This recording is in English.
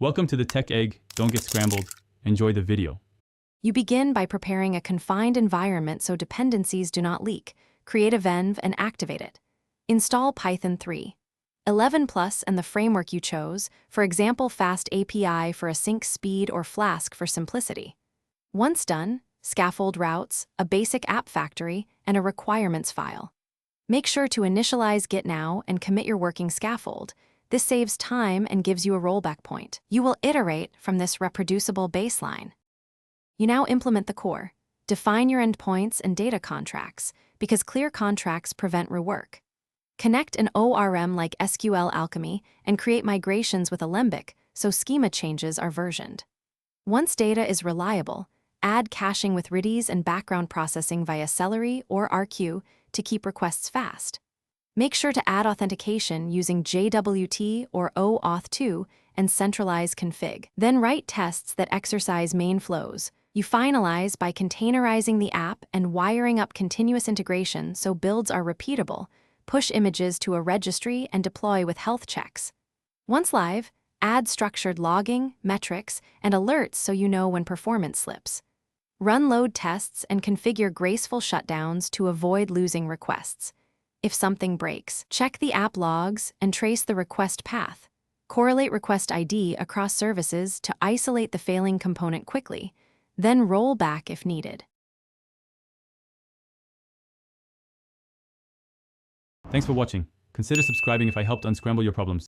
Welcome to the Tech Egg. Don't get scrambled. Enjoy the video. You begin by preparing a confined environment so dependencies do not leak. Create a venv and activate it. Install Python 3. 11 Plus and the framework you chose, for example Fast API for async speed or Flask for simplicity. Once done, scaffold routes, a basic app factory, and a requirements file. Make sure to initialize Git now and commit your working scaffold. This saves time and gives you a rollback point. You will iterate from this reproducible baseline. You now implement the core. Define your endpoints and data contracts, because clear contracts prevent rework. Connect an ORM like SQL Alchemy and create migrations with Alembic so schema changes are versioned. Once data is reliable, add caching with Redis and background processing via Celery or RQ to keep requests fast. Make sure to add authentication using JWT or OAuth2 and centralize config. Then write tests that exercise main flows. You finalize by containerizing the app and wiring up continuous integration so builds are repeatable. Push images to a registry and deploy with health checks. Once live, add structured logging, metrics, and alerts so you know when performance slips. Run load tests and configure graceful shutdowns to avoid losing requests. If something breaks, check the app logs and trace the request path. Correlate request ID across services to isolate the failing component quickly, then roll back if needed. Thanks for watching. Consider subscribing if I helped unscramble your problems.